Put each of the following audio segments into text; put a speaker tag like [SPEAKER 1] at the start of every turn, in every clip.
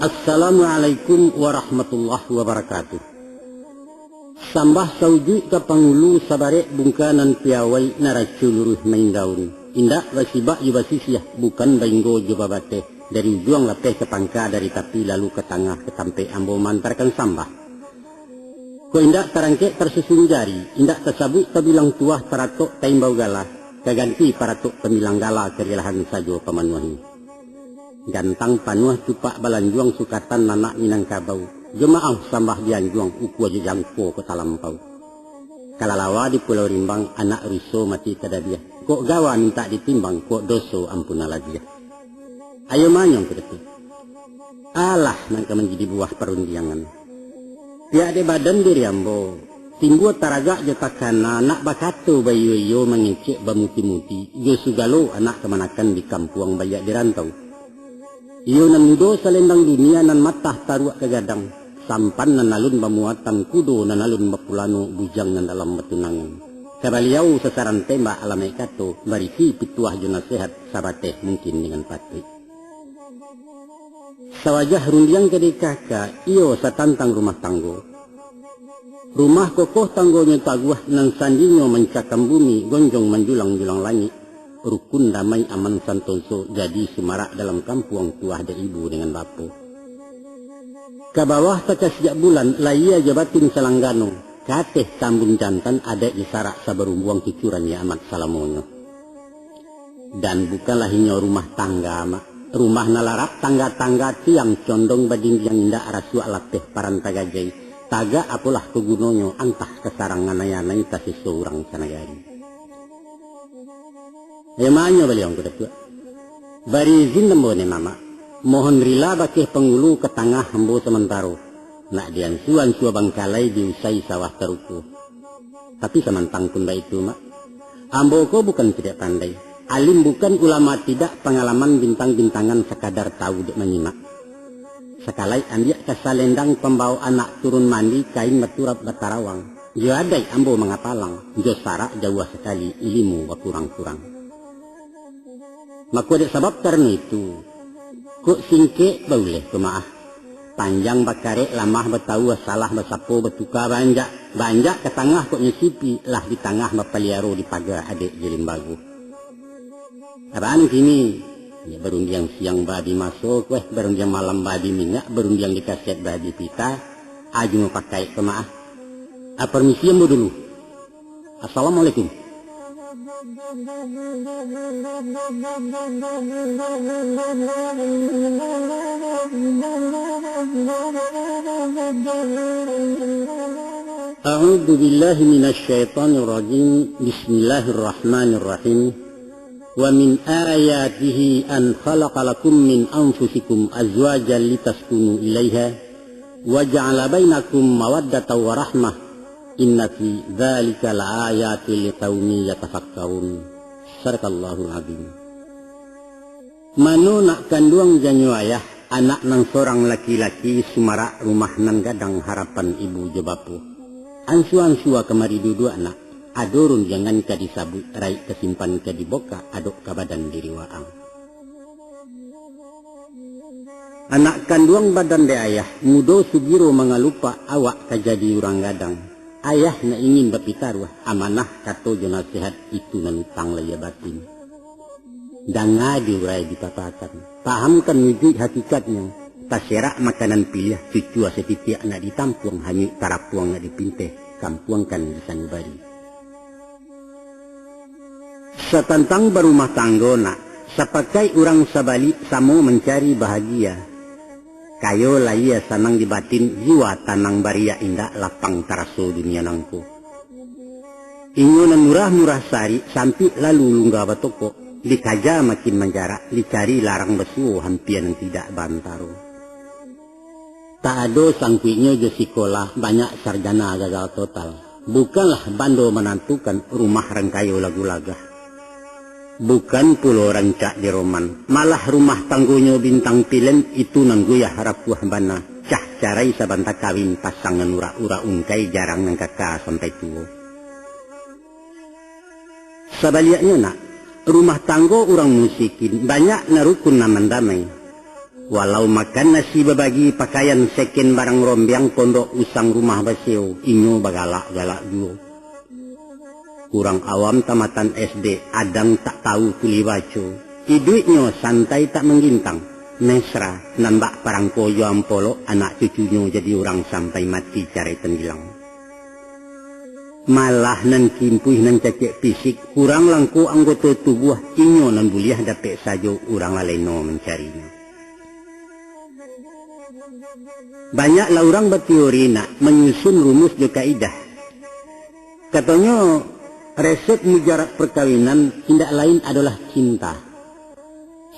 [SPEAKER 1] Assalamualaikum warahmatullahi wabarakatuh. Sambah sauju ka pangulu sabare bungkanan piawai naraculuruh main daun. Indak basibak yubasisiah bukan bainggo jubabate. Dari juang lapeh ke pangka dari tapi lalu ke tengah ke sampai ambo mantarkan sambah. Ko indak tarangke tersusun jari, indak tersabut tabilang tuah paratok taimbau gala, kaganti paratok pemilang gala kerilahan sajo pamanuahi. Gantang panuah cupak balanjuang sukatan nanak minangkabau, jemaah sambah dianjuang uku aja jangko ke talampau. Kalalawa di Pulau Rimbang anak riso mati tadabiah, kok gawa minta ditimbang, kok doso ampuna lagi. Ayo manyong ke depan. Alah nangka menjadi buah perundiangan. Tiada badan diri ambo, timbu taraga jotakana anak bakato bayu yo mengecek bamuti-muti, yo sugalo anak kemanakan di kampung banyak dirantau. Iyo nan mudo salendang dunia nan matah taruak kegadang, sampan nan alun bamuatan kudo nan alun bapulano bujang nan dalam betunangan. Kabaliau sasaran tembak alamai kato, barisi pituah jona sehat sabateh mungkin dengan patrik. Sawajah rundiang kede kakak, iyo satantang rumah tanggo. Rumah kokoh tanggonya taguah nan sandinyo mencakam bumi, gonjong menjulang-julang langit. Rukun damai aman santoso, jadi semarak dalam kampung tuah da ibu dengan bapo. Kabawah taka sejak bulan, laia jabatin salanggano. Kateh tambun jantan ada isarak sabarumbuang cucurannya amat salamonyo. Dan bukanlah hinyo rumah tangga mak. Rumah nalarak tangga-tangga tiang condong bading yang indah rasua lapeh parantagajay. Taga apalah kegunonyo antah kesarangan ayanay kasih seorang sanagari. Emanyo baliang kuda. Bari izin nembone mama. Mohon rila bakih pengulu ke tengah hembo sementaro. Nak dian suan sua bangkalai diusai sawah teruku. Tapi samantang pun itu mak. Ambo ko bukan tidak pandai. Alim bukan ulama tidak pengalaman bintang-bintangan sekadar tahu dek menyimak. Sekalai ambil kesalendang pembawa anak turun mandi kain meturap batarawang. Jo adai ambo mengapalang. Jo sarak jauh sekali ilmu kurang-kurang. Maka dek sebab karena itu. Kok singke boleh kemaah. Panjang bakare lamah betahu salah besapo betuka banjak. Banjak ke tengah kok nyesipi lah di tengah mapaliaro di pagar adik jelin bagu. Apaan kini? Ya berundiang siang babi masuk, berundiang malam babi minyak, berundiang di kaset babi pita, aju mau pakai kemaah. Permisi ambo dulu. Assalamualaikum. A'udzu billahi minasy syaithanir rajim. Bismillahirrahmanirrahim. Wa min ayatihi an khalaqa lakum min anfusikum azwajan litaskunu ilaiha wa ja'ala bainakum mawaddatan wa rahmah inna fi dzalika laayatin liqaumin yatafakkarun. Sadaqallahul azim. Manu nak kandung janyu ayah anak nang seorang laki-laki sumara rumah nan gadang harapan ibu jebapu. Ansu-ansua kemari duduk anak. Adorun jangan ka disabut rai kesimpan ka diboka adok ka badan diri waang. Anak kandung badan de ayah mudo sugiro mengalupa awak kajadi urang gadang. Ayah na ingin bapitaruah amanah kato jona sehat itu nentang laya batin. Dan ngadi urai dipapakan. Pahamkan wujud hakikatnya. Taserak makanan pilih cucua setitik nak ditampung hanyut tarapuang nak dipinteh. Kampuangkan di sanubari. Setentang berumah tangga nak, sepakai orang sabali samo mencari bahagia. Kayo laia sanang di batin jiwa tanang baria indah lapang taraso dunia nangku. Inyo nan murah-murah sari sampai lalu lunggah batoko, dikaja makin menjarak, dicari larang besuo hampian tidak bantaro. Tak ada sangkuinya je sekolah banyak sarjana gagal total. Bukanlah bando menantukan rumah rengkayo lagu-lagah. Bukan pulau rancak di roman, malah rumah tanggunya bintang film itu nangguyah rapuh bana. Cah carai sabanta kawin pasangan ura-ura ungkai jarang nang kakak sampai tua. Sebaliknya nak, rumah tanggo orang musikin banyak narukun naman damai. Walau makan nasi berbagi pakaian seken barang rombiang pondok usang rumah basio, inyo bagalak-galak juga. Kurang awam tamatan SD, adang tak tahu tuli baca. Iduitnya santai tak menggintang, mesra, nambak parang koyo ampolo, anak cucunya jadi orang sampai mati cari tenggilang. Malah nan kimpuih nan cacek fisik, kurang langku anggota tubuh, inyo nan buliah dapat saja orang laleno mencarinya. Banyaklah orang berteori nak menyusun rumus de kaidah. Katanya resep mujarab perkawinan tidak lain adalah cinta.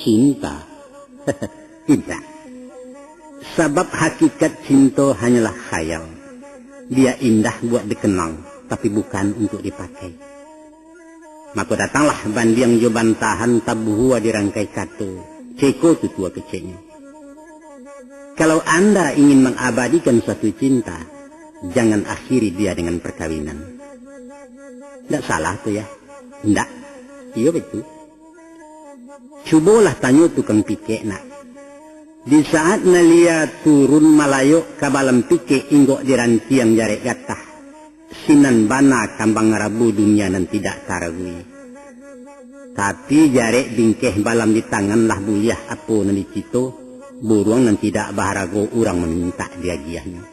[SPEAKER 1] Cinta. Tidak. Sebab hakikat cinta hanyalah khayal. Dia indah buat dikenang, tapi bukan untuk dipakai. Maka datanglah bandiang jo bantahan tabuhua dirangkai kata. Ceko tu tua kecilnya. Kalau Anda ingin mengabadikan suatu cinta, jangan akhiri dia dengan perkawinan. Tidak salah tu ya. Tidak. Iya betul. Cubalah tanya tukang pikir nak. Di saat nalia turun malayo kabalam pikir inggok diranti yang jarek gatah. Sinan bana kambang rabu dunia nan tidak taragui. Tapi jarek bingkeh balam di tangan lah buliah apa nan dicito. Buruang nan tidak baharago orang meminta dia giahnya.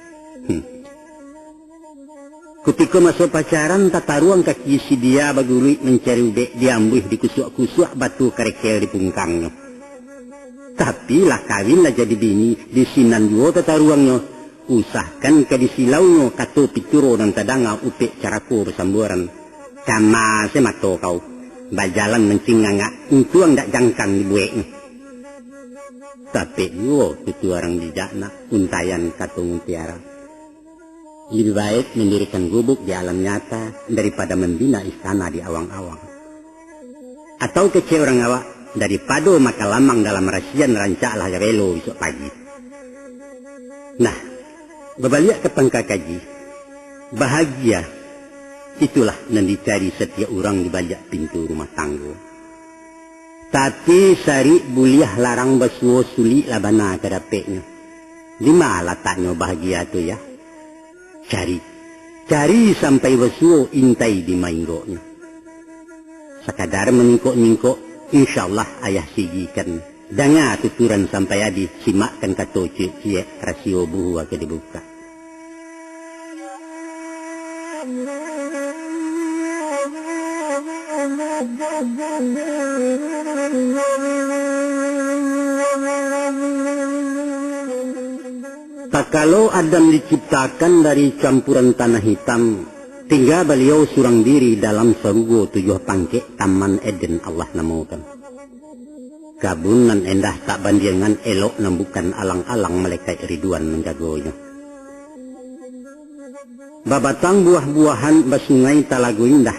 [SPEAKER 1] Ketika masuk pacaran tata ruang kaki si dia bagului mencari ubek diambuh di kusuk-kusuk batu karekel di pungkangnya. Tapi lah kawin lah jadi bini di sinan juga tata ruangnya. Usahkan ke di silaunya kato pituro dan tadanga upek caraku bersamburan. Kama semato kau bajalan mencinganga untuang dak jangkang di bueknya. Tapi yo itu orang bijakna untayan katung tiara. Lebih baik mendirikan gubuk di alam nyata daripada membina istana di awang-awang. Atau kece orang awak daripada maka lamang dalam rasian rancaklah gabelo besok pagi. Nah, berbalik ke pangkakaji, bahagia itulah yang dicari setiap orang di balik pintu rumah tangga. Tapi sari buliah larang basuo suli labana kadapeknya. Di mana letaknya bahagia tu ya? Cari sampai basuo intai di mainggoknya. Sekadar meningkok-ningkok, insyaallah ayah sigikan. Dengar tuturan sampai adi simakkan kato cik-cik rasio buhu ke dibuka. Tak kalau Adam diciptakan dari campuran tanah hitam, tinggal beliau surang diri dalam sarugo 7 pangkek Taman Eden Allah namakan. Kabun nan endah tak bandingan elok nan bukan alang-alang malaikat Ridwan menjagonya. Babatang buah-buahan basungai talago indah.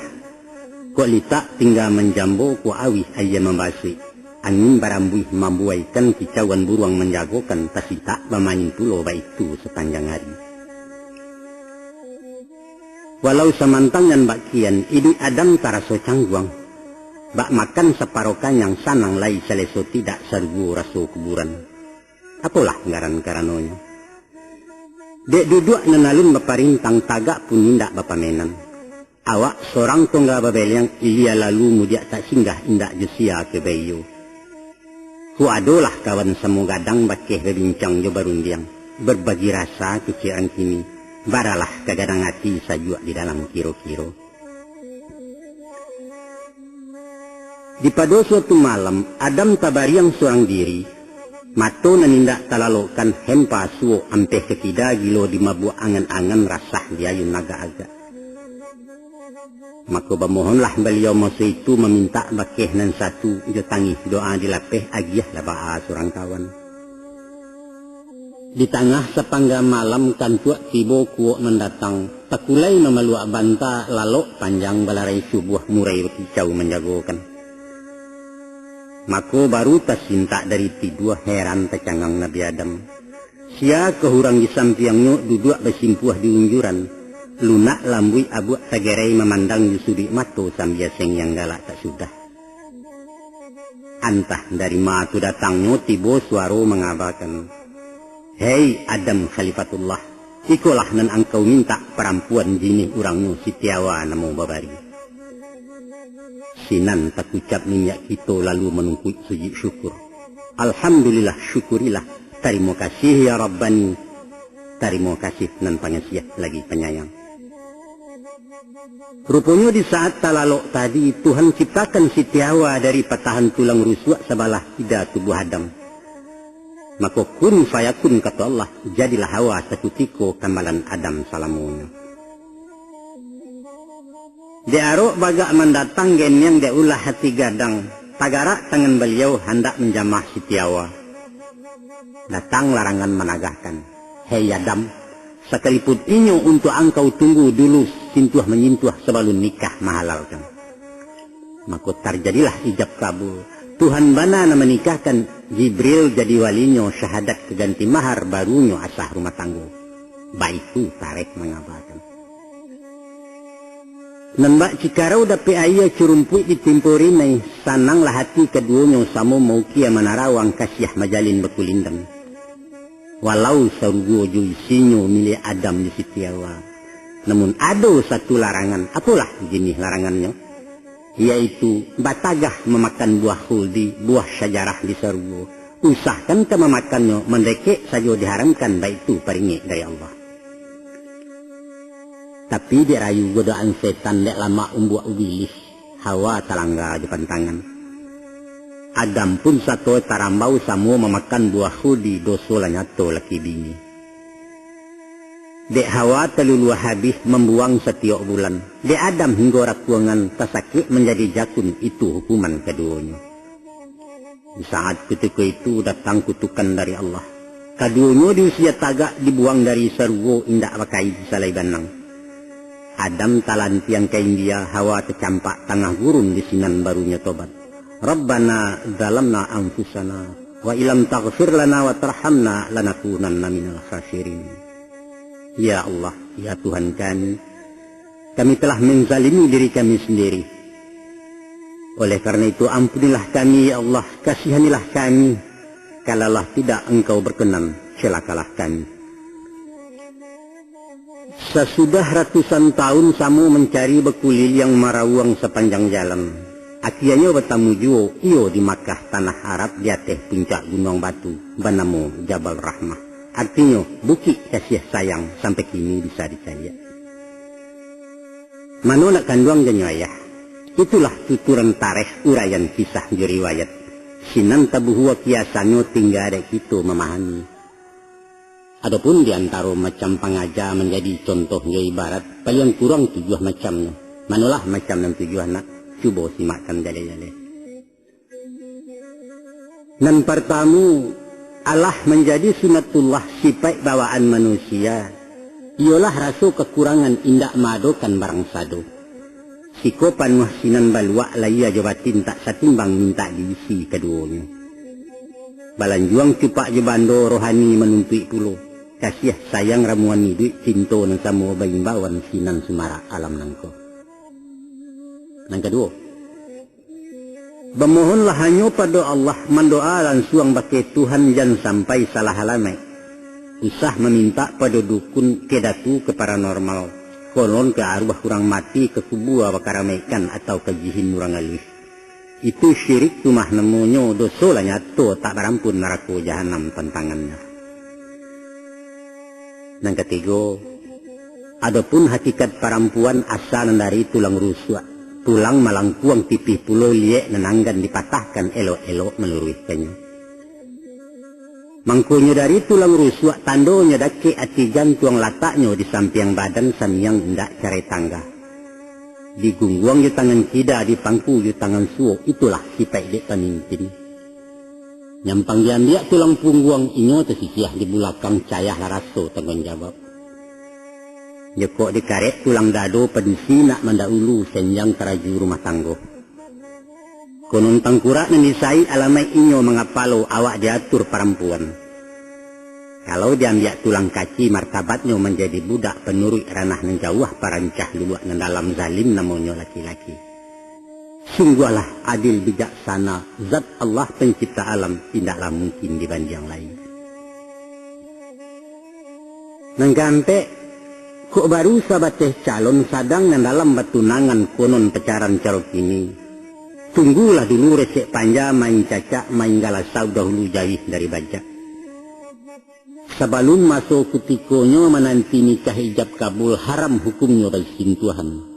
[SPEAKER 1] Kok litak tinggal menjambo ku awih ayam membasi. Angin barambuih membuaikan kicauan buruang menjagokan tasita bermain pulau baitu sepanjang hari. Walau semantang dan bakian idui Adam taraso cangguang. Bak makan separokan yang sanang lai seleso tidak sergu raso kuburan. Apalah ngaran-karanonya. Dek duduk nenalun baparintang tagak pun indak bapamenan. Awak seorang tongga babel yang ilia lalu mudiak tak singgah indak jesia ke bayu. Ku adolah kawan semu gadang bakeh berbincang jo barundiang. Berbagi rasa keciran kini. Baralah kagadang hati sajuak di dalam kiro-kiro. Di pada suatu malam, Adam tabariang seorang diri. Mato nanindak talalokan hempa suo ampeh ketida gilo di mabuk angan-angan rasah diayun naga-aga. Maka bermohonlah beliau masa itu meminta bakeh nan satu jotangi doa dilapeh agiah labaa seorang kawan. Di tengah sepangga malam kantuak tibo kuok mendatang. Takulai memeluak banta lalok panjang balarai subuh murai kicau menjagokan. Maka baru tersintak dari tidur heran tercangang Nabi Adam. Sia kehurang di sampingnya duduk bersimpuh di unjuran. lunak lambui abu tagerai memandang Yusudi mato sambil seng yang galak tak sudah. Antah dari matu datangnya tibo suara mengabarkan, "Hei Adam Khalifatullah, ikulah nan engkau minta perempuan jini urangnya Sitiawa namo babari." Sinan tak ucap minyak kita lalu menunggu sujud syukur. Alhamdulillah, syukurilah. Terima kasih ya Rabbani. Terima kasih nan pangasiah lagi penyayang. Rupanya di saat talalok tadi Tuhan ciptakan Sitiawa dari patahan tulang rusuk sebelah kida tubuh Adam. Maka kun fayakun kata Allah, jadilah Hawa sekutiko kamalan Adam salamunya. Diarok bagak mendatang gen yang diulah hati gadang. Tagarak tangan beliau hendak menjamah Sitiawa. Datang larangan menagahkan, "Hei Adam, sekalipun inyo untuk engkau tunggu dulu sintuh menyentuh sebelum nikah mahalalkan." Maka terjadilah ijab kabul. Tuhan bana menikahkan Jibril jadi walinyo syahadat keganti mahar barunya asah rumah tangga. Baitu tarik mengabarkan. Nembak cikarau dapat ayah curumpui ditimpuri nai sananglah hati keduanya sama mau kia menarawang kasiah majalin bekulindang. Walau sargo juisinyo milik Adam di Sitiawa. Namun ada satu larangan, apalah jenis larangannya? Yaitu batagah memakan buah khuldi, buah syajarah di sargo. Usahakan ke memakannya, mendekek saja diharamkan, baik itu peringi dari Allah. Tapi dirayu godaan setan dek lama umbuak ubilis. Hawa talangga di pantangan. Adam pun satu tarambau samua memakan buah khudi doso lanyato laki bini. Dek Hawa telulu habis membuang setiap bulan. Dek Adam hingga rakuangan tasakit menjadi jakun, itu hukuman keduanya. Di saat ketika itu datang kutukan dari Allah. Keduanya di usia tagak dibuang dari surga indak pakai salai banang. Adam talan tiang kain dia, Hawa tercampak tengah gurun di sinan barunya tobat. Rabbana zalamna anfusana wa ilam taghfir lana wa tarhamna lanakunanna minal khasirin. Ya Allah, ya Tuhan kami telah menzalimi diri kami sendiri. Oleh karena itu ampunilah kami ya Allah, kasihanilah kami. Kalalah tidak engkau berkenan, celakalah kami. Sesudah ratusan tahun Samu mencari bekulil yang marawang sepanjang jalan. Akhirnya bertemu juo iyo di Makkah tanah Arab di atas puncak gunung batu bernama Jabal Rahmah. Artinya bukit kasih sayang sampai kini bisa dicari. Mano nak kanduang janyayah. Itulah tuturan tarikh urayan kisah di riwayat. Sinan tabuhua kiasannya tinggal ada kita memahami. Adapun di antara macam pengajar menjadi contohnya ibarat paling kurang 7 macamnya. Manalah macam yang 7 nak? Cuba simakkan jale-jale. Nan pertama, Allah menjadi sunatullah sifat bawaan manusia. Ialah rasa kekurangan indak madokan barang sado. Sikopan wahsinan balwa laya jabatin tak satimbang minta diisi keduanya. Balanjuang cupak jebando rohani menuntui pulau. Kasih sayang ramuan hidup cinta nang sama baimbawan sinan sumara alam nangko. Yang kedua, bermohonlah hanya pada Allah, mendoa langsung bagi Tuhan jangan sampai salah halamai. Usah meminta pada dukun kedatu ke paranormal, konon ke arwah orang mati ke kubur bakaramaikan atau ke jihin orang alif. Itu syirik tumah namanya dosa lah nyato tak berampun neraka jahanam tantangannya. Yang ketiga, adapun hakikat perempuan asal dari tulang rusuk, tulang malangkuang tipih pulau liek nenanggan dipatahkan elok-elok meluruhkannya. Mangkunya dari tulang rusuk tandonya dake ati jantung lataknya di samping badan samiang indak cari tangga. Digungguang di tangan kida, di pangku di tangan suo, itulah sifat dek pemimpin. Nyampang diambil tulang punggung inyo tersisiah di belakang cayah laraso tanggung jawab. Joko dikaret tulang dado pedisi nak mendahulu senjang keraju rumah tanggo. Konon tangkurak menisai alamai inyo mengapalo awak diatur perempuan. Kalau diambil tulang kaki martabatnya menjadi budak penurut ranah menjauh parancah luak dalam zalim namanya laki-laki. Sungguhlah adil bijaksana zat Allah pencipta alam, tidaklah mungkin dibanding yang lain. Nanggampe kok baru sabateh calon sadang dan dalam batunangan konon pecaran carok ini. Tunggulah dulu resek panja main cacak main galasau dahulu jauh dari bajak. Sebelum masuk kutikonya menanti nikah ijab kabul haram hukumnya bagi sentuhan.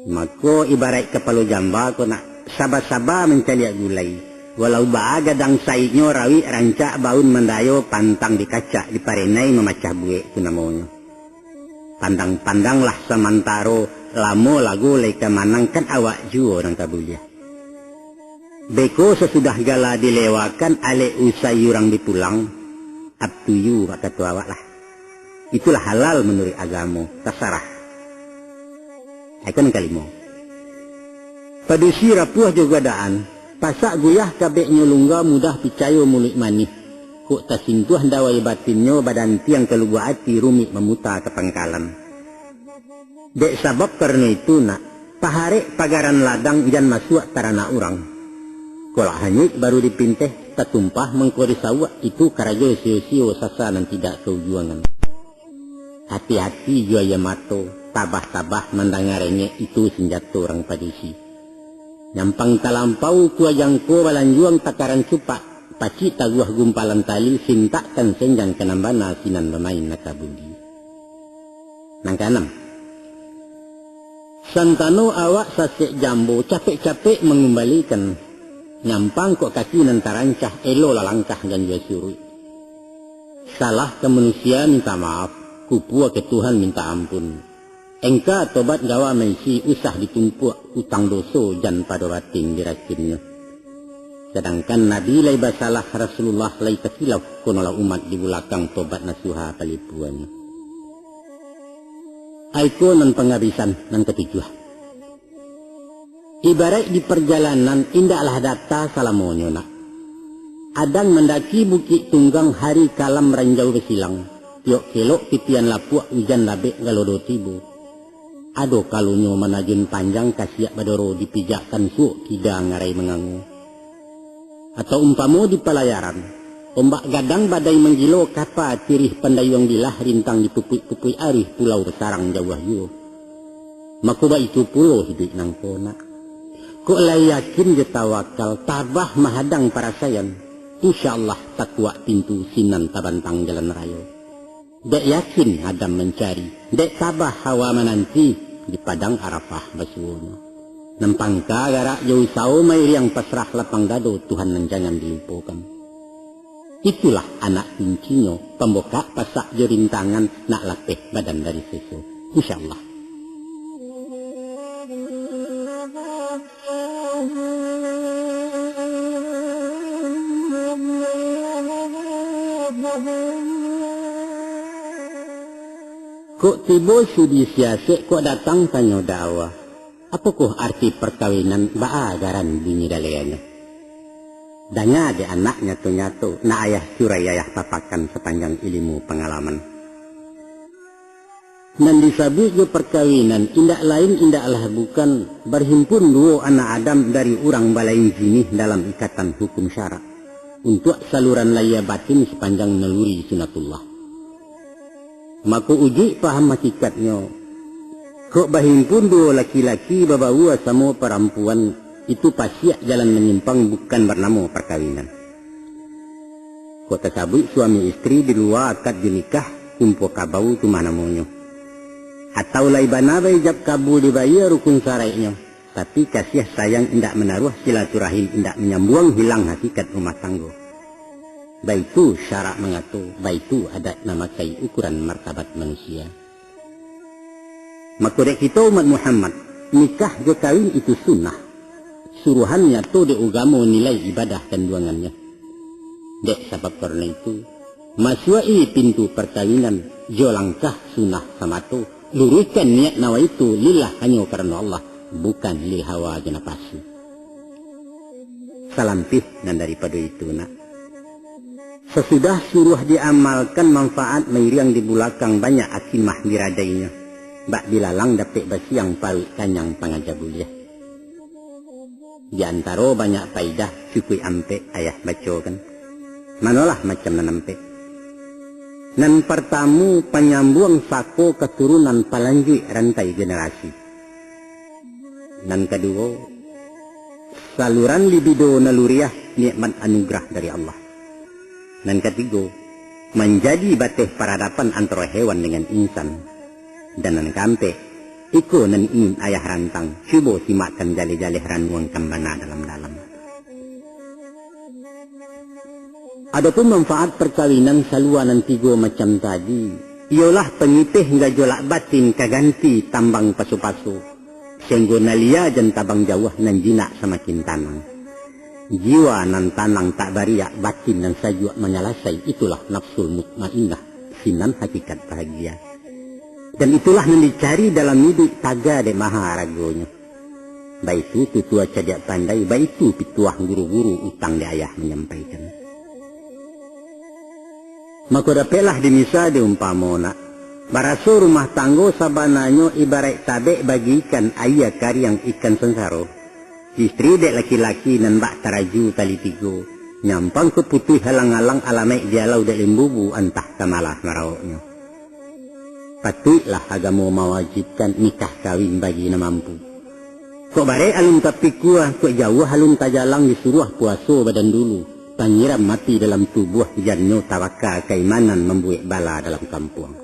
[SPEAKER 1] Maka ibarat kepala jamba ko nak sabah-sabah mencari gulai. Walau baaga dang saiknya rawi rancak baun mendayo pantang dikacak di parenai memacah buek itu namanya. Pandang-pandanglah samantaro lamo lagu leka manangkan awak juo nang kabulia. Beko sesudah gala dilewakan ale usai yurang dipulang. Up to you kata awak lah. Itulah halal menurut agama, terserah. Aikon kalimo. Padusi rapuh juga daan. Pasak guyah kabeknya lungga mudah picayo mulik manis. Kok tasintuh dawai batinnya badan tiang keluar hati rumit memuta ke pangkalan. Dek sabab karena itu nak. Paharek pagaran ladang jan masuk tarana orang. Kalau hanyut baru dipinteh tatumpah mengkori sawak itu karajo sio-sio sasa dan tidak keujuangan. Hati-hati juaya mato. Tabah-tabah mendengarnya itu senjata orang padusi. Nyampang talampau kua jangko balanjuang takaran supak. Paci taguah gumpalan tali sintakkan senjang kenambana sinan bermain nakabundi. Nang kanam. Santano awak sasek jambo capek-capek mengembalikan. Nyampang kok kaki nan tarancah elo lalangkah dan jua surui. Salah ke manusia minta maaf. Kupua ke Tuhan minta ampun. Engka tobat gawa mensi usah ditumpuk utang doso jan pada batin diracinnya. Sedangkan Nabi lai basalah Rasulullah lai tersilap konolah umat di belakang tobat nasuha palipuannya. Aiko nan penghabisan nan ketujuh. Ibarat di perjalanan indahlah data salamonyo nak. Adang mendaki bukit tunggang hari kalam ranjau besilang. Tiok kelok titian lapuak hujan labek galodo tibu. Ado kalunyo manajun panjang kasiak badoro dipijakkan suuk tidak ngarai mengangu. Atau umpamo di pelayaran, ombak gadang badai menggilo kapa tirih pandayung dilah rintang di pupui-pupui arih pulau besarang jauh yu. Makuba itu pulau hidup nang kona. Kok lai yakin je tawakal tabah mahadang para sayan. Insyaallah takwa pintu sinan tabantang jalan raya. Dek yakin Adam mencari, dek tabah hawa menanti di padang Arafah basuhnya. Nempangka garak jauh sao mai yang pasrah lapang gado Tuhan nan jangan dilupakan. Itulah anak kuncinya, pembuka pasak jerintangan nak lapeh badan dari sesu. Insyaallah. Kok tiba sudi siasek kok datang tanya dakwah. Apakah arti perkawinan baagaran bunyi daleanya? Danya de anak nyatu-nyatu na ayah curai ayah papakan sepanjang ilmu pengalaman. Nan disabut je perkawinan indak lain indaklah bukan berhimpun dua anak Adam dari orang balain jinih dalam ikatan hukum syarak untuk saluran laya batin sepanjang naluri sunatullah. Maka uji paham hakikatnya. Kok berhimpun dua laki-laki babawa sama perempuan itu pasti jalan menyimpang bukan bernama perkawinan. Kok tersabut suami istri di luar akad dinikah kumpul kabau tu mana monyo. Atau laibana ijab kabul dibayar rukun syarainya. Tapi kasih sayang indak menaruh silaturahim indak menyambung hilang hakikat rumah tangga. Baitu syarak mengatur, baitu adat namakai ukuran martabat manusia. Maka kita umat Muhammad, nikah je kawin itu sunnah. Suruhannya tu de agama nilai ibadah kandungannya. Dek sebab karena itu, masuai pintu perkawinan, jo langkah sunnah sama tu, luruskan niat nawa itu lillah hanya karena Allah, bukan lil hawa jenapasi. Salam pih dan daripada itu nak. Sesudah suruh diamalkan manfaat meiriang di belakang banyak akimah diradainya. Bak bilalang dapik basiang parut kanyang pangajabuliah. Di antara banyak faidah cukui ampe ayah baca kan. Manalah macam nanampe. Nan pertamu penyambung sako keturunan palanjui rantai generasi. Nan kedua, saluran libido naluriah nikmat anugerah dari Allah. Nan ketiga, menjadi batih peradaban antara hewan dengan insan. Dan nan keempat, iko nan ingin ayah rantang, cuba simakkan jali-jali ranuang kembana dalam-dalam. Adapun manfaat perkawinan saluanan tiga macam tadi, ialah pengitih hingga jolak batin kaganti tambang pasu-pasu, sehingga nalia dan tabang jauh nan jinak semakin tanang. Jiwa nan tanang tak bariak, batin dan sajua menyalasai, itulah nafsul mutmainnah, sinan hakikat bahagia. Dan itulah yang dicari dalam hidup taga de maha ragonya. Baik itu tutua cadiak pandai, baik itu pituah guru-guru utang de ayah menyampaikan. Maka dapelah dimisa de umpamona. Baraso rumah tanggo sabananyo ibarat tabek bagi ikan ayah karyang ikan sensaro. Istri dek laki-laki nan bak taraju tali tigo. Nyampang keputih halang-halang alamai dialau dek lembubu antah kamalah marauknya. Patutlah agama mewajibkan nikah kawin bagi na mampu. Kok bare alun tapi kuah, kok jauh alun tajalang disuruh puasa badan dulu. Panyiram mati dalam tubuh janyo tawakal keimanan membuat bala dalam kampung.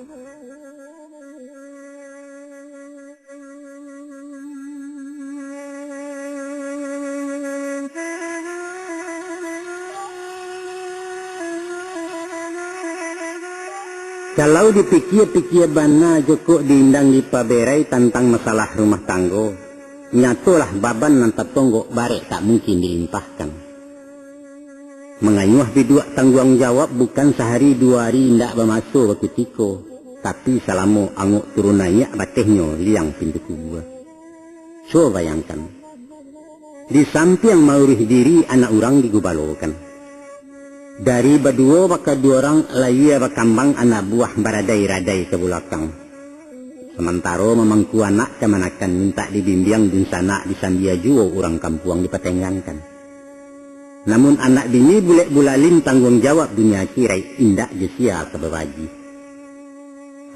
[SPEAKER 1] Kalau dipikir-pikir bana joko diindang di paberai tentang masalah rumah tanggo, nyatolah baban nan tatonggo barek tak mungkin dilimpahkan. Menganyuh bidua tanggung jawab bukan sehari dua hari ndak bermasuk wakitiko, tapi selama anguk turunannya batehnya liang pintu kubur. So bayangkan, di samping maurih diri anak orang digubalokan. Dari berdua baka dua orang laya bakambang anak buah baradai-radai ke belakang. Sementara memangku anak kemanakan minta dibimbing dun sana disandia juo orang kampung dipatengangkan. Namun anak bini bulek bulalin tanggung jawab dunia kirai indak jesia kebebaji.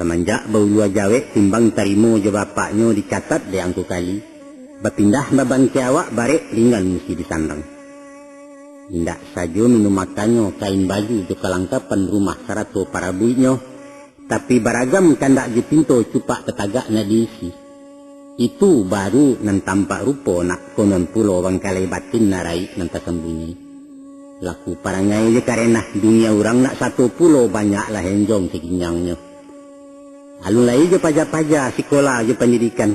[SPEAKER 1] Semenjak bau dua jawek timbang tarimo je bapaknya dicatat di angku kali. Berpindah baban ke awak barek tinggal mesti disandang. Tidak saja minum makannya, kain baju, juga kelengkapan rumah sarato para buinya, tapi beragam kandak di pintu cupak tetagaknya diisi. Itu baru nan tampak rupa nak konon pulau bangkalai batin narai nan tersembunyi. Laku parangai je karena dunia orang nak satu pulau banyaklah henjong seginyangnya. Alun lai je pajak-pajak sekolah je pendidikan.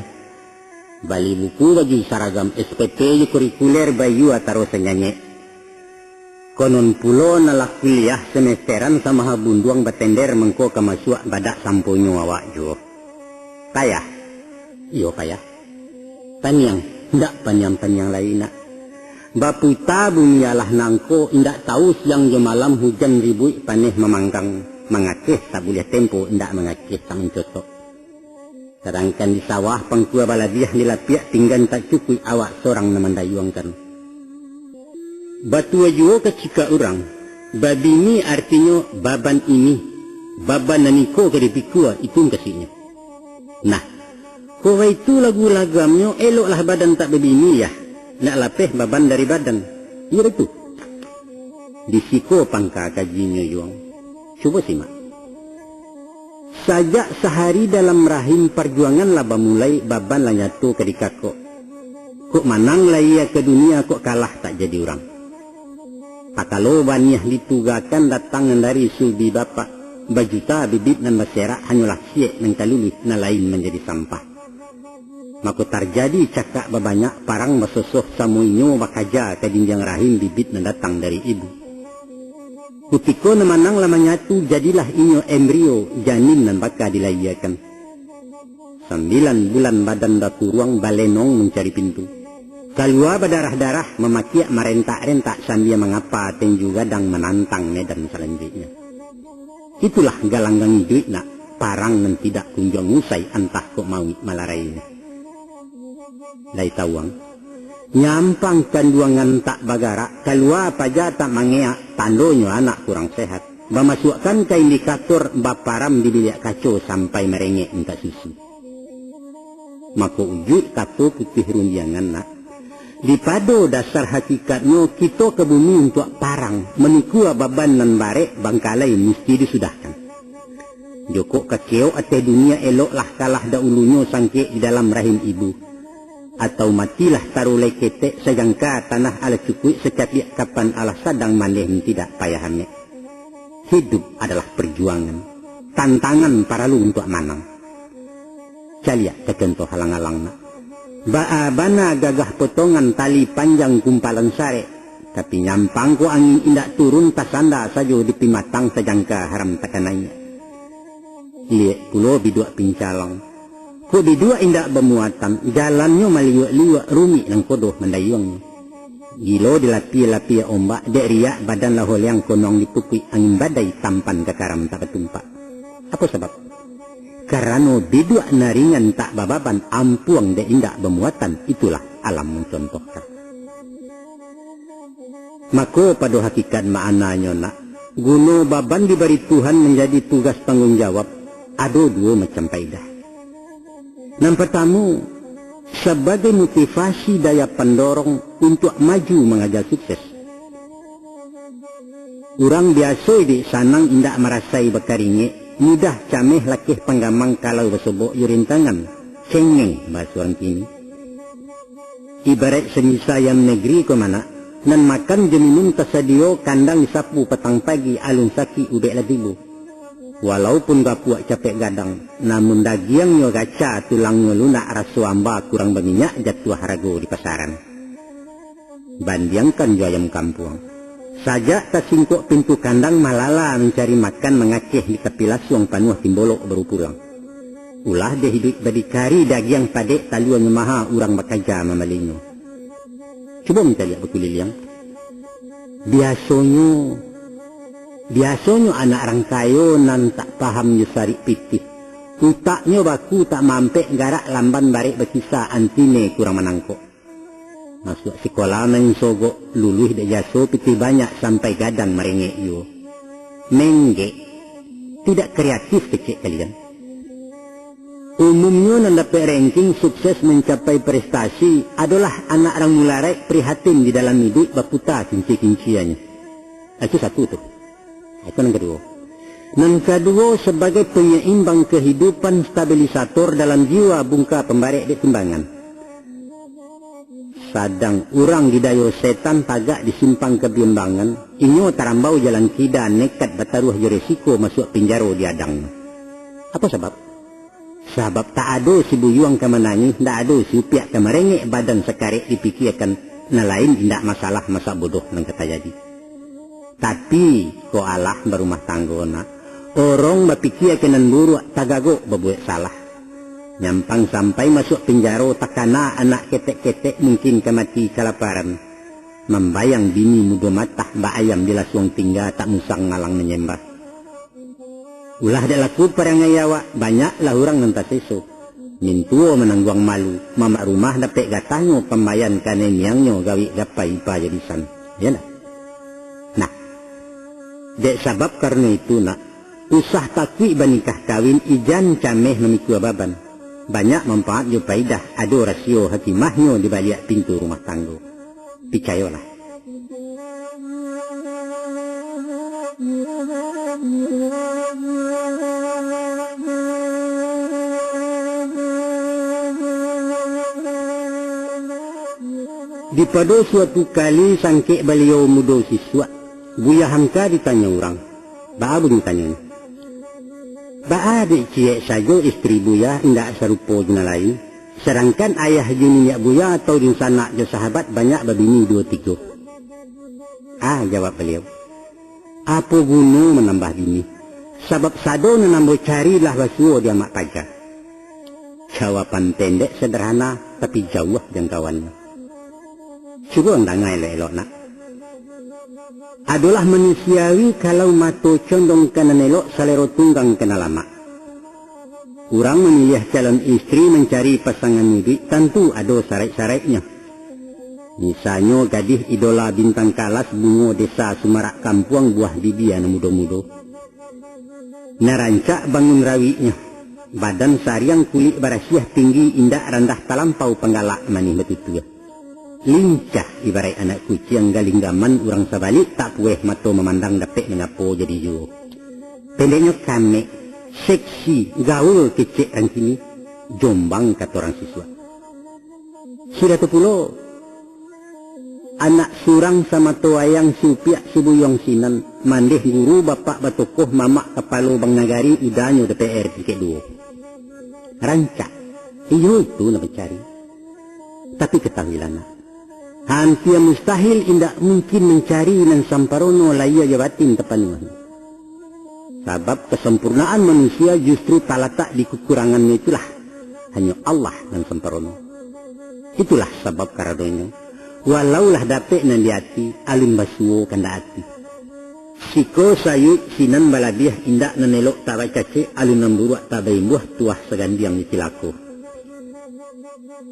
[SPEAKER 1] Bali buku bagi saragam SPT je kurikuler bayu atau senyanyek. Konon pulo nalak kuliah semesteran sama habunduang batender mengko kamasuk badak sampunyo awak jo. Payah? Iyo payah. Panyang, ndak panyang-panyang lain nak. Baputa bunyalah nangko indak tahu siang jo malam hujan ribui paneh memanggang mengakeh tak boleh tempo indak mengakeh sang cocok. Sedangkan di sawah pangkua baladiah dilapiak tinggal tak cukup awak seorang namandayuangkan. Batu ajuo kecika orang. Babi ini artinya baban ini. Baban naniko ke dipikua itu kasihnya. Nah, kowe itu lagu lagamnya eloklah badan tak babi ini ya. Nak lapeh baban dari badan. Ya itu. Disiko pangka kajinya yuang. Coba simak. Sajak sehari dalam rahim perjuangan laba mulai baban lah nyatu ke dikako. Kok manang lah ia ke dunia kok kalah tak jadi orang. Pakalo banyak ditugakan datang dari sulbi bapak. Bajuta bibit dan masyarakat hanyalah siek dan kalulih na lain menjadi sampah. Maka terjadi cakap banyak parang masosoh samuinyo bakaja ke jinjang rahim bibit dan datang dari ibu. Kutiko namanang lama nyatu jadilah inyo embrio janin dan baka dilayakan. 9 bulan badan datu ruang balenong mencari pintu. Kalua berdarah-darah memakiak merentak-rentak sambil mengapa dan juga dang menantang medan selanjutnya. Itulah galanggang duit nak parang nan tidak kunjung usai entah kok mau malarainya. Lai tawang nyampang kanduangan tak bagara kalua paja tak mangea tandonyo anak kurang sehat. Memasukkan ke indikator baparam di bilik kacau sampai merengek minta susu. Maka ujud kato putih rundiangan nak. Di pado dasar hakikatnya kita ke bumi untuk parang menikua baban nan barek bangkalai mesti disudahkan. Joko kekeo ate dunia eloklah kalah dahulunya sangke di dalam rahim ibu. Atau matilah taruh lekete sejangka tanah ala cukui setiap kapan ala sadang maneh tidak payahannya. Hidup adalah perjuangan, tantangan para lu untuk manang. Caliak kekentoh halang-halang nak. Bana gagah potongan tali panjang kumpalan sare, tapi nyampang ko angin indak turun tasanda sajo di pimatang sejangka haram takananya. Lihat pulau bidua pincalang, ko bidua indak bermuatan, jalannya maliwak-liwak rumi nang kodoh mendayungnya. Gilo dilapi-lapi ombak, dek riak badan lahol yang konong dipukui angin badai tampan ke karam tak ketumpak. Apa sebab? Karena bidua naringan tak bababan ampuang dek indak bermuatan, itulah alam mencontohkan. Maka pada hakikat maknanya nak, guna baban diberi Tuhan menjadi tugas tanggung jawab, ada dua macam faedah. Yang pertama, sebagai motivasi daya pendorong untuk maju mengajar sukses. Orang biasa di sanang indak merasai bekaringe, mudah cameh lakih penggamang kalau bersobok yurintangan, cengeng bahasa orang kini. Ibarat semisal yang negeri ke mana, nan makan jeminum tersedia kandang sapu petang pagi alun saki ubek ladibu. Walaupun gak puak capek gadang, namun dagingnya gaca tulangnya lunak rasu amba kurang berminyak jatuh harago di pasaran. Bandiangkan jo ayam kampung. Sajak tersingkuk pintu kandang malala mencari makan mengakeh di tepi lasuang panuh timbolok baru pulang. Ulah dia hidup berdikari daging padek taluannya maha urang bakaja mamalinyo. Cuba mencari berkuliliang. Biasanya anak orang kayo nan tak paham yusari pitih. Utaknya baku tak mampek garak lamban barik berkisah antine kurang menangkok. Masuk sekolah nang sogok luluh de jaso pitih banyak sampai gadang merengek yo. Mengge tidak kreatif kecik kalian. Umumnya nan dapat ranking sukses mencapai prestasi adalah anak orang mularek prihatin di dalam hidup baputa kinci-kinciannya. Itu satu tuh. Itu yang kedua. Yang kedua sebagai penyeimbang kehidupan stabilisator dalam jiwa bungka pembarek di timbangan. Sadang orang didayo setan tagak disimpang kebiimbangan, inyo tarambau jalan kida nekat bataruh resiko masuk penjaro di adang. Apa sebab? Sebab tak ada si buyuang kemenangi, tak ada si upiak kemerengek badan sekarek dipikirkan, na lain tidak masalah masa bodoh nang kata jadi. Tapi ko Allah berumah tanggona, orang berpikir kenan buruk tagago berbuat salah. Nyampang sampai masuk penjaro takana anak ketek-ketek mungkin kemati kelaparan. Membayang bini muda matah mbak ayam di lasuang tinggal tak musang ngalang menyembah. Ulah dak laku perangayawa banyaklah orang nanti sesu. Mintuo menangguang malu, mamak rumah dapat gatanyo pembayan kane miangnya gawi gapai ipa jadisan. Ya nak? Nah, dek sebab karena itu nak, usah takwi banikah kawin ijan cameh memikul baban. Banyak manfaat jo paidah, ada rasio hakimahnya di balik pintu rumah tangga. Percayalah. Di pada suatu kali sangke beliau muda siswa, Buya Hamka ditanya orang. Ba abu ditanya. Ba adik ciek saja istri Buya indak serupa jena lain. Sedangkan ayah juninya Buya atau di sana je sahabat banyak berbini 2-3. Jawab beliau. Apa guna menambah bini? Sebab sado menambah carilah basuo dia mak pajak. Jawaban pendek sederhana tapi jauh jangkauannya. Cuba ndangai elok nak. Adalah manusiawi kalau mato condong kanan elok salero tunggang kena lama. Kurang memilih calon istri mencari pasangan muda tentu ada syarat-syaratnya. Misalnya gadis idola bintang kalas bungo desa Sumarak Kampuang buah bibian muda-muda. Narancak bangun rawinya. Badan sariang kulit barasiah tinggi indah rendah talampau penggalak manih betutua. Lincah ibarat anak kucing galing gaman orang sabalik tak pueh mato memandang dapet mengapo jadi juo. Pendeknya kame, seksi, gaul kecek orang sini, jombang kata orang siswa. Sudah tu pulo, anak surang sama tuayang supiak subuyong sinan, mandeh guru bapak batokoh mamak kepalo bang nagari udanyo DPR tiket duo. Rancak, iyo itu nak mencari. Tapi ketahuilah nak. Hampir mustahil indak mungkin mencari nan samparono laya jabatin tepanuan. Sebab kesempurnaan manusia justru tak di kekurangannya itulah. Hanya Allah nan samparono. Itulah sebab karadonya. Walaulah dapet nan diati alim basuo kanda hati. Siko sayut sinan baladiah indak nan elok tak bacace alun namburuak tak baimbuh tuah segandiang ditilako.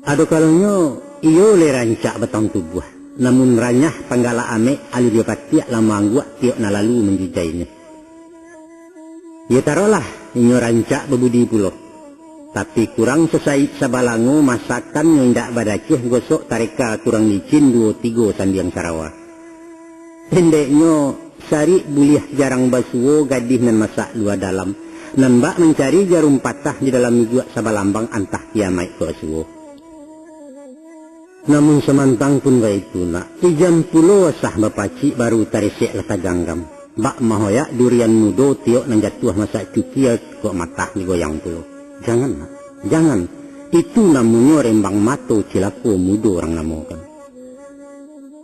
[SPEAKER 1] Ado kalonyo iyo le rancak betong tubuh, namun ranyah panggala ame alu dia patiak lama angguak tiok na lalu menjijainya. Ya tarolah inyo rancak bebudi pulo, tapi kurang sesait sabalango masakan yang ndak badaceh gosok tarika kurang licin 2-3 sandiang Sarawak. Pendeknya sari buliah jarang basuo gadih nan masak luar dalam, nan bak mencari jarum patah di dalam miguak sabalambang antah kiamai ke basuo. Namun semantang pun itu nak, 30 sah bapaci baru tarisik lata ganggam. Bak mahoyak durian mudo tiok nang jatuh masak cuki kok matah digoyang pulo. Jangan nak, jangan. Itu namanya rembang mato cilako mudo orang namokan.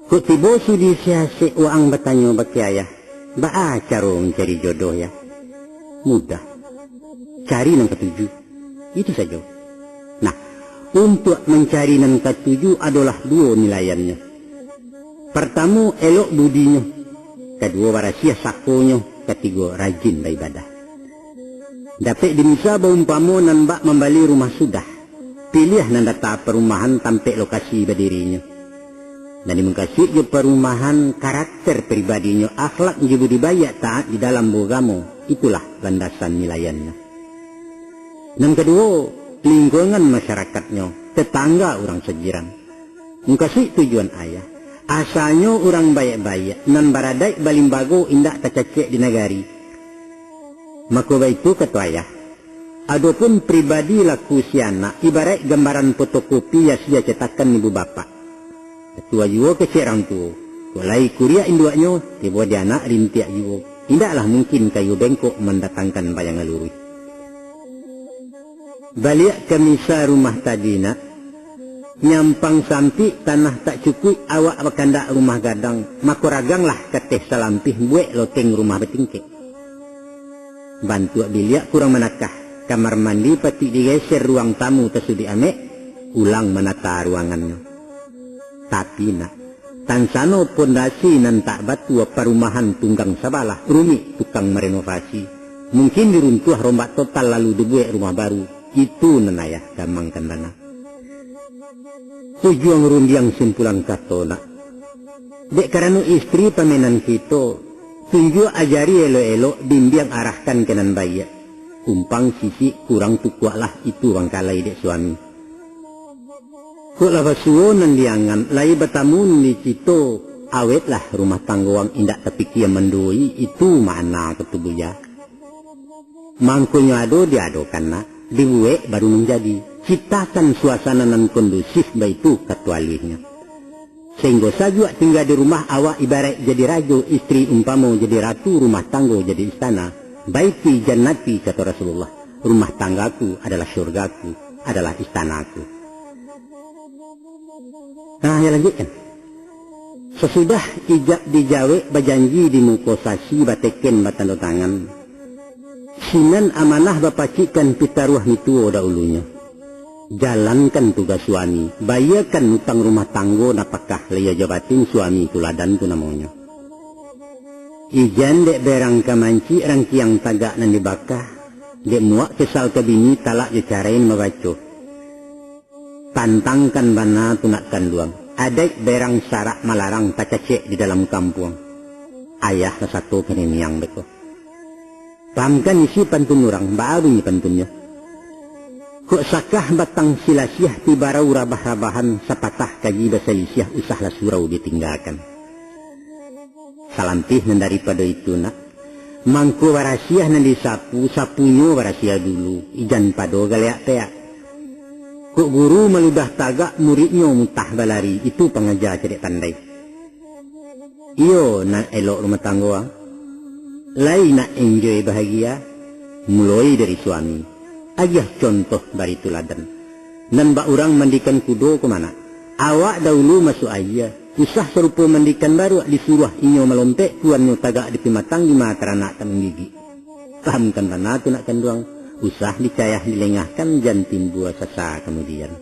[SPEAKER 1] Kok tiba sudi siasik uang bertanya baki ayah. Ba caro mencari jodoh ya. Mudah. Cari nang ketujuh. Itu saja. Nah, untuk mencari nan ketujuh adalah 2 nilaiannya. Pertama, elok budinya. Kedua, warasiah sakonya. Ketiga, rajin beribadah. Dapat dimisa baumpamo nan bak membali rumah sudah. Pilih nan data perumahan tampek lokasi berdirinya. Dan dimengkasih je perumahan karakter pribadinya, akhlak je budi baik taat di dalam beragama. Itulah landasan nilaiannya. Yang kedua, lingkungan masyarakatnya, tetangga orang sejiran. Mengkasih tujuan ayah. Asalnya orang baik-baik, nan baradai balimbago indak tercecek di negari. Maka itu kata ayah. Adapun pribadi laku si anak, ibarat gambaran fotokopi yang sia cetakan ibu bapak. Ketua juga kecil orang tua. Kulai kuria induaknya, tiba dia anak rintiak juga. Tidaklah mungkin kayu bengkok mendatangkan bayangan lurus. Balik ke misa rumah tadi nak, nyampang sampi tanah tak cukup awak berkandak rumah gadang, maka raganglah keteh salampih buek loteng rumah betingkek. Bantu biliak kurang menakah, kamar mandi pati digeser ruang tamu tersudi amek, ulang menata ruangannya. Tapi nak, tansano pondasi nan tak batu perumahan tunggang sabalah, rumit tukang merenovasi. Mungkin diruntuh rombak total lalu dibuat rumah baru. Itu nenayah gamang kandana. Tujuan rundiang simpulan kato nak. Dek karena istri pamenan kita, tunjuk ajari elo-elo bimbing arahkan kenan bayi. Kumpang sisi kurang tukuaklah itu bangkalai dek suami. Kok lava suonan diangan, lai batamun di situ, awetlah rumah tangguang indak terpikir mendui, itu mana ketubuhnya. Mangkunya ado diadokan nak, dibuek baru menjadi. Ciptakan suasana nan kondusif baitu ketualihnya. Sehingga saja tinggal di rumah awak ibarat jadi raja, istri umpama jadi ratu, rumah tangga jadi istana. Baiti jannati kata Rasulullah. Rumah tanggaku adalah syurgaku, adalah istanaku. Nah, ya lanjutkan. Sesudah ijab dijawe berjanji di mukosasi bateken batanda tangan. Sinan amanah bapacikan pitaruah mituo dahulunya. Jalankan tugas suami, bayarkan utang rumah tanggo napakah leya jabatin suami tuladan tu namanya. Ijan dek berang kamanci rangkiang tagak nan dibakah, dek muak kesal ke bini talak jecarain mabaco. Pantangkan bana tunakkan luang, adek berang sarak malarang tacacek di dalam kampung. Ayah satu kenemiang beko. Pahamkan isi pantun orang, baru ni pantunnya. Kok sakah batang silasiah tibarau rabah-rabahan sapatah kaji basalisiah usahlah surau ditinggalkan. Salampih nan daripada itu nak, mangku warasiah nan disapu, sapunyo warasiah dulu, ijan pado galeak teak. Kok guru meludah tagak muridnya mutah balari, itu pengajar cedek pandai. Iyo nak elok rumah tangga, lai nak enjoy bahagia, mulai dari suami. Ayah contoh bari tuladan. Nan bak orang mandikan kudo ke mana? Awak dahulu masuk ayah. Usah serupa mandikan baru disuruh inyo melontek tuannya tagak di pimatang di mata anak tanung gigi. Pahamkan mana tu nak kanduang. Usah dicayah dilengahkan jantin buah sasa kemudian.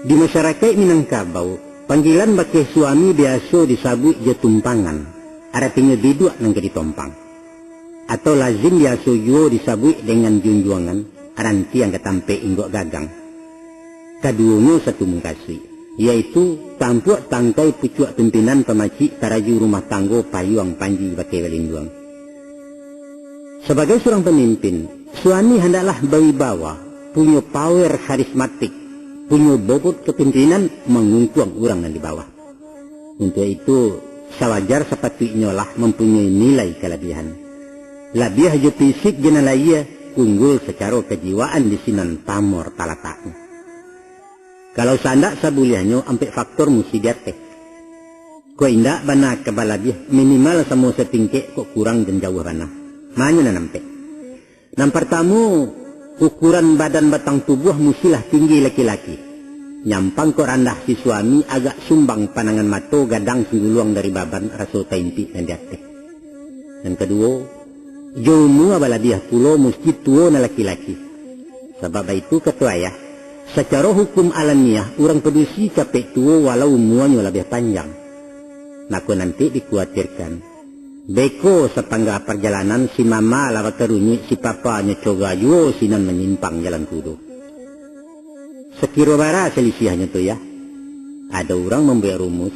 [SPEAKER 1] Di masyarakat Minangkabau, panggilan bagi suami biasa disabut je tumpangan, artinya biduk nang ditompang. Atau lazim biasa juga disabut dengan junjuangan, aranti yang ketampe inggok gagang. Kaduanya satu mengkasih, yaitu tampuk tangkai pucuk pimpinan pemacik taraju rumah tanggo payuang panji bagi walinduang. Sebagai seorang pemimpin, suami hendaklah berwibawa, punya power karismatik, punya bobot kepimpinan mengungkuang orang yang di bawah. Untuk itu, sewajar sepatutnya lah mempunyai nilai kelebihan. Lebih je fisik jenalaya unggul secara kejiwaan di sinan pamor talataknya. Kalau sandak sabuliahnya ampe faktor mesti diatek. Kau indak bana kebalabih minimal semua setingkek kok kurang dan jauh bana. Mana nampe. Yang pertama, ukuran badan batang tubuh mestilah tinggi laki-laki. Nyampang kok randah si suami agak sumbang panangan mato gadang singguluang dari baban raso taimpi dan diatek. Dan kedua, jomu abaladiah pulo mesti tua na laki-laki. Sebab itu ketua ayah, secara hukum alamiah orang pedusi capek tua walau umuannya lebih panjang. Naku nanti dikhawatirkan. Beko sepangga perjalanan si mama lawa terunyi si papa nyecoga juo sinan menyimpang jalan kudu. Sekiro bara selisihnya tu ya. Ada orang membuat rumus.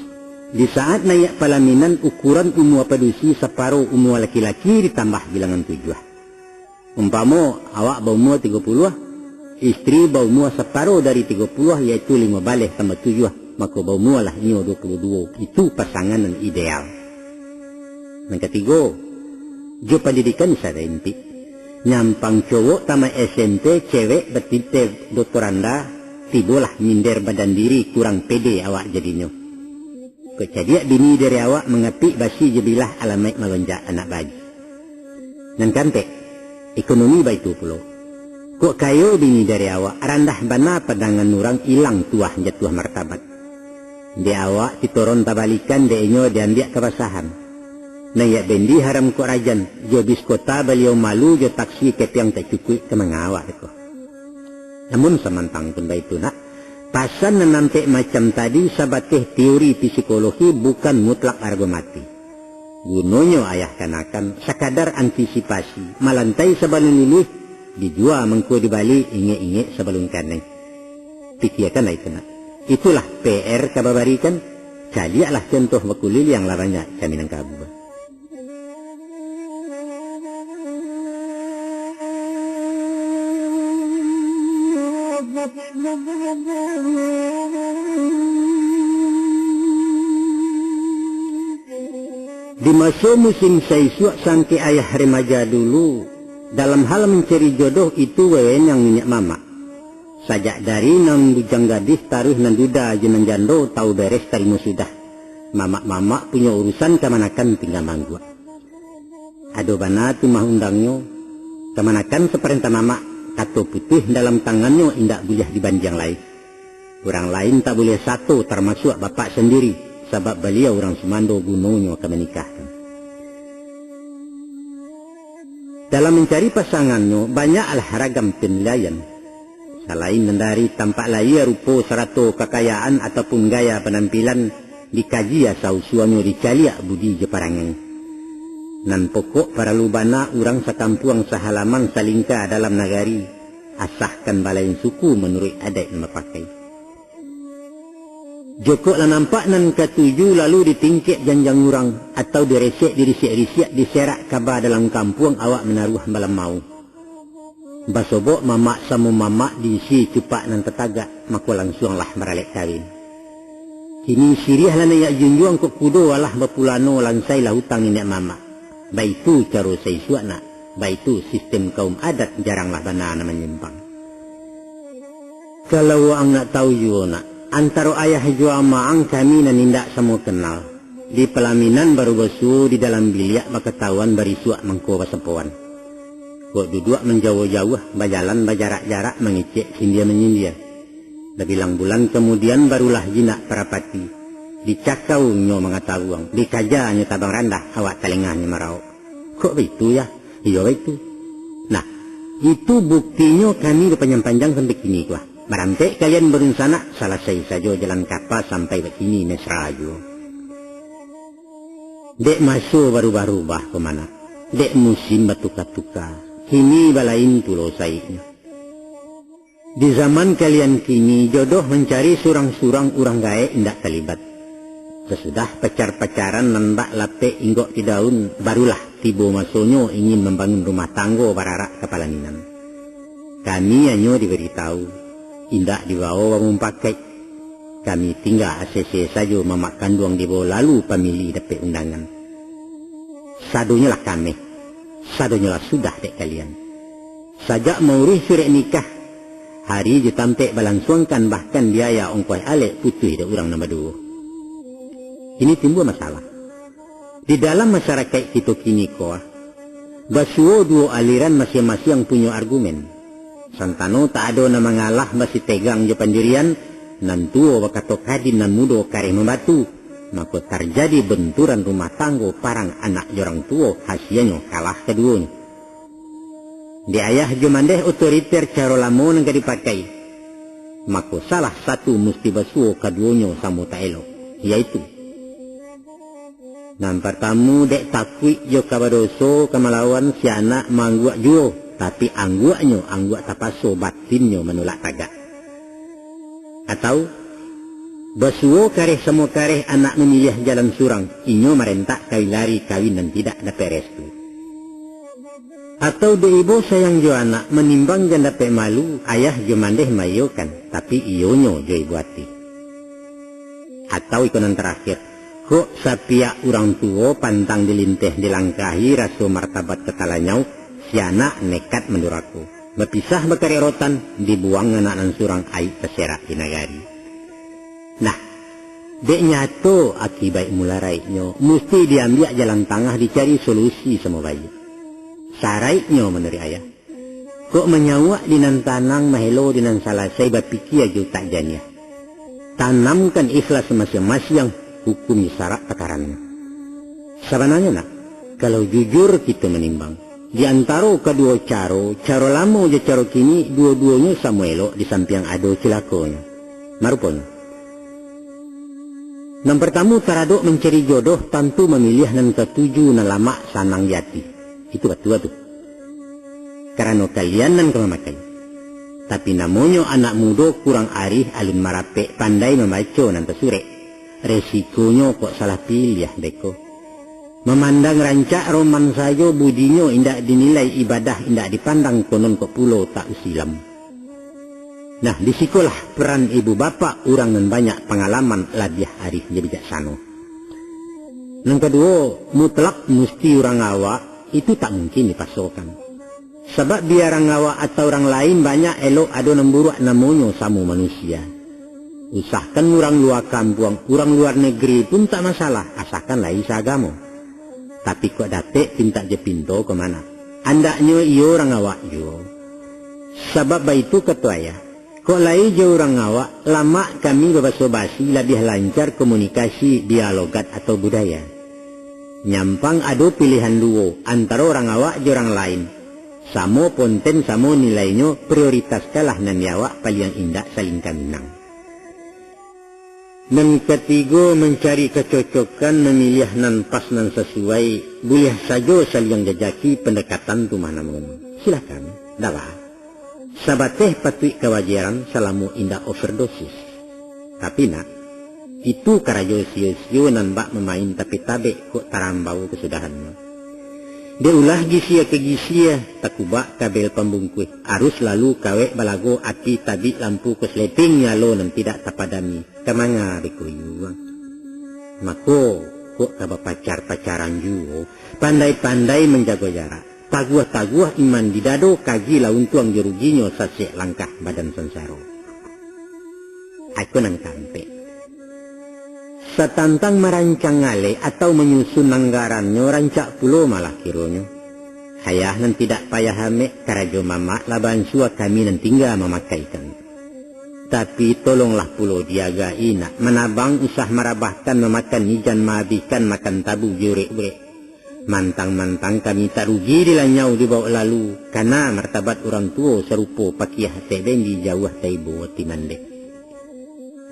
[SPEAKER 1] Di saat naik pelaminan ukuran umur pedusi separuh umur laki-laki ditambah bilangan 7. Umpama awak berumur 30, istri berumur separuh dari 30 yaitu 5 balik tambah 7, maka berumur lah ini 22. Itu pasangan yang ideal. Yang ketiga, jo pendidikan sarenti. Nyampang cowok tamat SMP, cewek bertitik doktoranda, tibolah minder badan diri kurang pede awak jadinya. Kejadian bini dari awak mengapi basi jebilah alamat melonjak anak bayi. Dan kantek, ekonomi baitu pulau. Kok kayo bini dari awak, randah bana padangan orang hilang tuah jatuh martabat. Di awak ditoron tabalikan deinyo dan dia kebasahan. Naya bendi haram ko rajan, jo bis kota beliau malu jo taksi kepiang tak cukup ke mengawak itu. Namun samantang pun itu nak, pasan nanampe macam tadi sabateh teori psikologi bukan mutlak argumati. Gunanya ayah kanakan sekadar antisipasi, malantai sebelum lulus, dijual mengko dibalik inge-inge sebelum kaneng. Pikirkanlah itu nak. Itulah PR kababarikan, jadilah contoh makulil yang larangnya kami nangkabu. Di masa musim saisuak sampai ayah remaja dulu, dalam hal mencari jodoh itu wewen yang minyak mama. Sajak dari nang bujang gadis taruh nan duda jenang jando tahu beres tarimo sudah. Mama-mama punya urusan kemanakan tinggal manggu. Ado bana tu mah undangnya, kemanakan seperintah mama, kato putih dalam tangannya indak boleh dibanjang lain. Orang lain tak boleh satu termasuk bapak sendiri, sebab beliau orang Sumando gunungnya akan menikahkan. Dalam mencari pasangannya, banyaklah ragam penilaian. Selain dari tampak lahir, rupa, serata kekayaan ataupun gaya penampilan, dikaji asal suami dicaliak budi jeparangan. Nan pokok para lubana orang sekampuang sehalaman salingka dalam nagari, asahkan balain suku menurut adat yang pakai. Jokok lah nampak nan ketujuh lalu ditingkik janjang orang atau diresek diserak kabar dalam kampung awak menaruh malam mau. Basobok mamak sama mamak diisi cupak nan tetagak, maka langsunglah meralek kawin. Kini siriah lah nayak junjuang kok kudo walah bapulano lansai lah hutang inak mamak. Baitu caro say suakna, baitu sistem kaum adat jaranglah banana menyimpang. Kalau ang nak tahu juga nak, antara ayah jua maang kami nan indak semua kenal. Di pelaminan baru besu di dalam biliak baketahuan bari suak mangko basepuan. Kok duduk menjauh-jauh, berjalan berjarak-jarak mengecek sindia-menyindia. Berbilang bulan kemudian barulah jinak perapati. Dicakau nyo mengatahuang, dikaja nyo tabang randah, awak telengahnya merau. Kok begitu ya? Iya begitu. Nah, itu buktinya kami berpanjang-panjang sampai kini kuah. Merantai kalian berencana selesai saja jalan kapal sampai begini mesra aja. Dek masuk baru-baru bah kemana? Dek musim batuka-tuka. Kini balain pulau saiknya. Di zaman kalian kini jodoh mencari surang-surang urang gae indak terlibat. Sesudah pacar-pacaran nembak lape inggok di daun, barulah tiba masonyo ingin membangun rumah tanggo bararak kepala ninan. Kami hanya diberitahu, indak dibawa mempakai. Kami tinggal ACC saja mamak kandung di bawah lalu pemilih dapat undangan. Sadonya lah kami, sadonya lah sudah dek kalian. Sajak maurih surat nikah, hari ditampek balangsungkan bahkan biaya ongkos alek putih dah orang nama dua. Ini timbul masalah. Di dalam masyarakat kita kini koah, basuo dua aliran masing-masing punya argumen. Santano tak ada nama ngalah masih tegang je pendirian, nan tua bakato kadin nan mudo kareh membatu, maka terjadi benturan rumah tanggo parang anak jorang tua hasilnya kalah keduanya. Di ayah jumandeh otoriter cara lamo nang dipakai, maka salah satu mesti basuo keduanya sama tak elok, yaitu nan pertama dek takwi jo kabadoso kemalawan si anak mangguak juo, tapi angguak tapaso batinnya menolak tagak. Atau basuo kareh semua kareh anak memilih jalan surang, inyo merentak kawin lari kawin dan tidak dapat restu. Atau de ibu sayang jo anak menimbang jan dapat malu, ayah jo mandeh mayokan, tapi iyonyo jo ibu hati. Atau ikonan terakhir, kok sapia orang tua pantang dilinteh dilangkahi rasu martabat ketalanyau, si anak nekat menduraku. Berpisah bekari rotan, dibuang anak nan surang air terserak di nagari. Nah, dek nyato akibat mularaiknya, mesti diambil jalan tengah dicari solusi semua bayi. Saraiknya menurut ayah, kok menyawak dinan tanang mahelo dinan salasai berpikir aja tak jania. Tanamkan ikhlas masing-masing hukum syarak takarannya. Sebenarnya nak, kalau jujur kita menimbang, di antara kedua cara lama je cara kini, dua-duanya sama elok di samping ada celakanya. Marupanya. Yang pertama taraduk mencari jodoh tentu memilih nan ketujuh nan lama sanang jati. Itu betul tu. Karena kalian nan kemamakai. Tapi namanya anak muda kurang arif alun marapek pandai membaca nan tersurek. Resikonya kok salah pilih beko. Memandang rancak roman saja budinya indak dinilai ibadah indak dipandang konon kok pulau tak usilam. Nah disikolah peran ibu bapa orang yang banyak pengalaman ladiah arif dia bijaksana. Yang kedua, mutlak mesti orang awak itu tak mungkin dipasokan. Sebab biar orang awak atau orang lain banyak elok ada nemburuk namanya sama manusia. Usahakan orang luar kampung, orang luar negeri pun tak masalah, asalkan lain seagama. Tapi kok datek pinta je pinto ke mana? Andaknya iyo orang awak yo. Sebab itu ketua ya. Kok Kok lai je orang awak, lama kami berbahasa-basi lebih lancar komunikasi dialogat atau budaya. Nyampang ada pilihan duo antara orang awak je orang lain. Samo ponten samo nilainya prioritas kalah nan awak paling indah saling kaminang. Dan ketiga mencari kecocokan memilih nan pas nan sesuai boleh saja saling jajaki pendekatan tu mana mau. Silakan, dalah. Sabateh patui kewajaran salamu indah overdosis. Tapi nak, itu karajo sio-sio nan bak memain tapi tabe kok tarambau kesudahannya. Dia ulah gisia ke gisia, takubak kabel pembungkus. Arus lalu kawe balago api tabi lampu kesleting nyalo nan tidak tapadami. Kamanga bikuyuang. Mako kok kaba pacar-pacaran juga. Pandai-pandai menjaga jarak. Taguah-taguah iman didado kaji laun tuang jeruginya sasek langkah badan sensaro. Aku nang kampe. Setantang merancang ngale atau menyusun anggarannya rancak pulo malah kironya. Hayah nan tidak payah hamek karajo mama laban sua kami nan tinggal memakaikan. Tapi tolonglah pulo diagai nak menabang usah merabahkan memakan nijan mahabiskan makan tabu jurek-jurek. Mantang-mantang kami tak rugi dilanyau dibawa lalu karena martabat orang tua serupa pakiah teben di jauh taibo timande.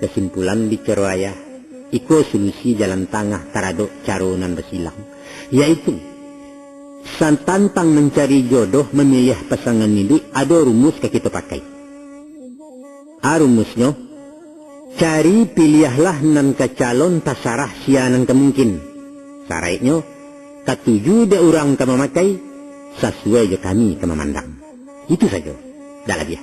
[SPEAKER 1] Kesimpulan bicara ayah, iko solusi jalan tengah taradok caronan bersilang, yaitu santantang mencari jodoh memilih pasangan hidup ada rumus ke kita pakai. Rumusnya, cari pilihlah nan ke calon tasarah sianan kemungkin. Syaratnya, katuju de orang kama makai sesuai je kami kama mandang. Itu saja. Dah lagi.